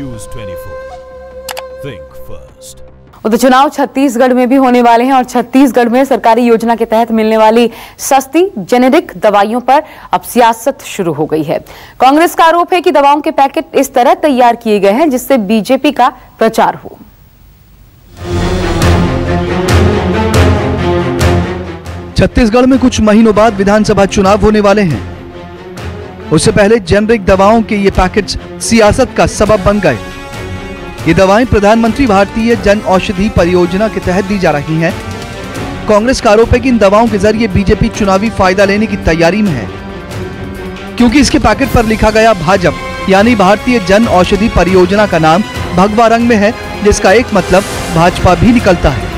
News 24. Think first. तो चुनाव छत्तीसगढ़ में भी होने वाले हैं और छत्तीसगढ़ में सरकारी योजना के तहत मिलने वाली सस्ती जेनेरिक दवाइयों पर अब सियासत शुरू हो गई है। कांग्रेस का आरोप है कि दवाओं के पैकेट इस तरह तैयार किए गए हैं जिससे बीजेपी का प्रचार हो। छत्तीसगढ़ में कुछ महीनों बाद विधानसभा चुनाव होने वाले हैं। उससे पहले जेनेरिक दवाओं के ये पैकेट्स सियासत का सबब बन गए। ये दवाएं प्रधानमंत्री भारतीय जन औषधि परियोजना के तहत दी जा रही हैं। कांग्रेस का आरोप है कि इन दवाओं के जरिए बीजेपी चुनावी फायदा लेने की तैयारी में है, क्योंकि इसके पैकेट पर लिखा गया भाजपा यानी भारतीय जन औषधि परियोजना का नाम भगवा रंग में है, जिसका एक मतलब भाजपा भी निकलता है।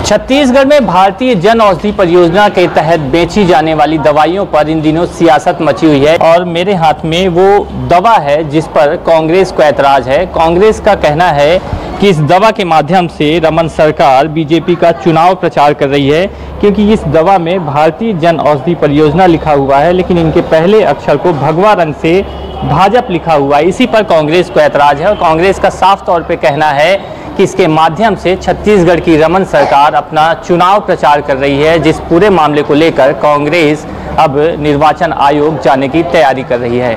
छत्तीसगढ़ में भारतीय जन औषधि परियोजना के तहत बेची जाने वाली दवाइयों पर इन दिनों सियासत मची हुई है और मेरे हाथ में वो दवा है जिस पर कांग्रेस को ऐतराज है। कांग्रेस का कहना है कि इस दवा के माध्यम से रमन सरकार बीजेपी का चुनाव प्रचार कर रही है, क्योंकि इस दवा में भारतीय जन औषधि परियोजना लिखा हुआ है लेकिन इनके पहले अक्षर को भगवा रंग से भाजपा लिखा हुआ है। इसी पर कांग्रेस को ऐतराज है और कांग्रेस का साफ तौर पर कहना है कि इसके माध्यम से छत्तीसगढ़ की रमन सरकार अपना चुनाव प्रचार कर रही है, जिस पूरे मामले को लेकर कांग्रेस अब निर्वाचन आयोग जाने की तैयारी कर रही है।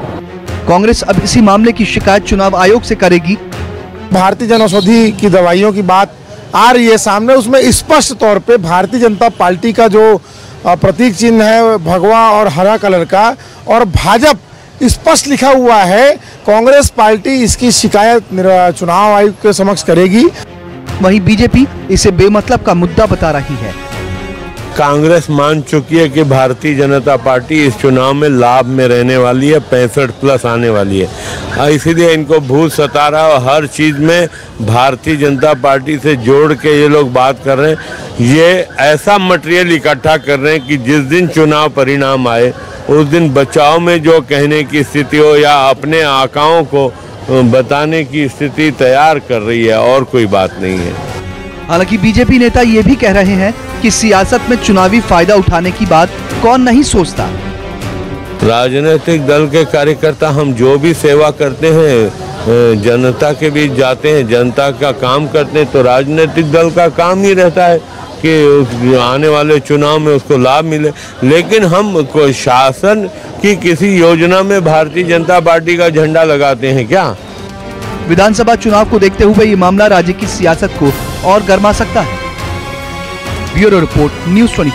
कांग्रेस अब इसी मामले की शिकायत चुनाव आयोग से करेगी। भारतीय जन औषधि की दवाइयों की बात आ रही है सामने, उसमें स्पष्ट तौर पे भारतीय जनता पार्टी का जो प्रतीक चिन्ह है भगवा और हरा कलर का और भाजपा स्पष्ट लिखा हुआ है। कांग्रेस पार्टी इसकी शिकायत चुनाव आयोग के समक्ष करेगी। वहीं बीजेपी इसे बेमतलब का मुद्दा बता रही है। कांग्रेस मान चुकी है कि भारतीय जनता पार्टी इस चुनाव में लाभ में रहने वाली है, 65+ आने वाली है, इसीलिए इनको भूत सता रहा है और हर चीज में भारतीय जनता पार्टी से जोड़ के ये लोग बात कर रहे हैं। ये ऐसा मटेरियल इकट्ठा कर रहे हैं कि जिस दिन चुनाव परिणाम आए उस दिन बचाव में जो कहने की स्थिति हो या अपने आकाओं को बताने की स्थिति तैयार कर रही है, और कोई बात नहीं है। हालांकि बीजेपी नेता ये भी कह रहे हैं कि सियासत में चुनावी फायदा उठाने की बात कौन नहीं सोचता। राजनीतिक दल के कार्यकर्ता हम जो भी सेवा करते हैं, जनता के बीच जाते हैं, जनता का काम करते हैं, तो राजनीतिक दल का काम ही रहता है कि आने वाले चुनाव में उसको लाभ मिले। लेकिन हम कोई शासन की किसी योजना में भारतीय जनता पार्टी का झंडा लगाते हैं क्या? विधानसभा चुनाव को देखते हुए ये मामला राज्य की सियासत को और गर्मा सकता है। Bureau report, news 24।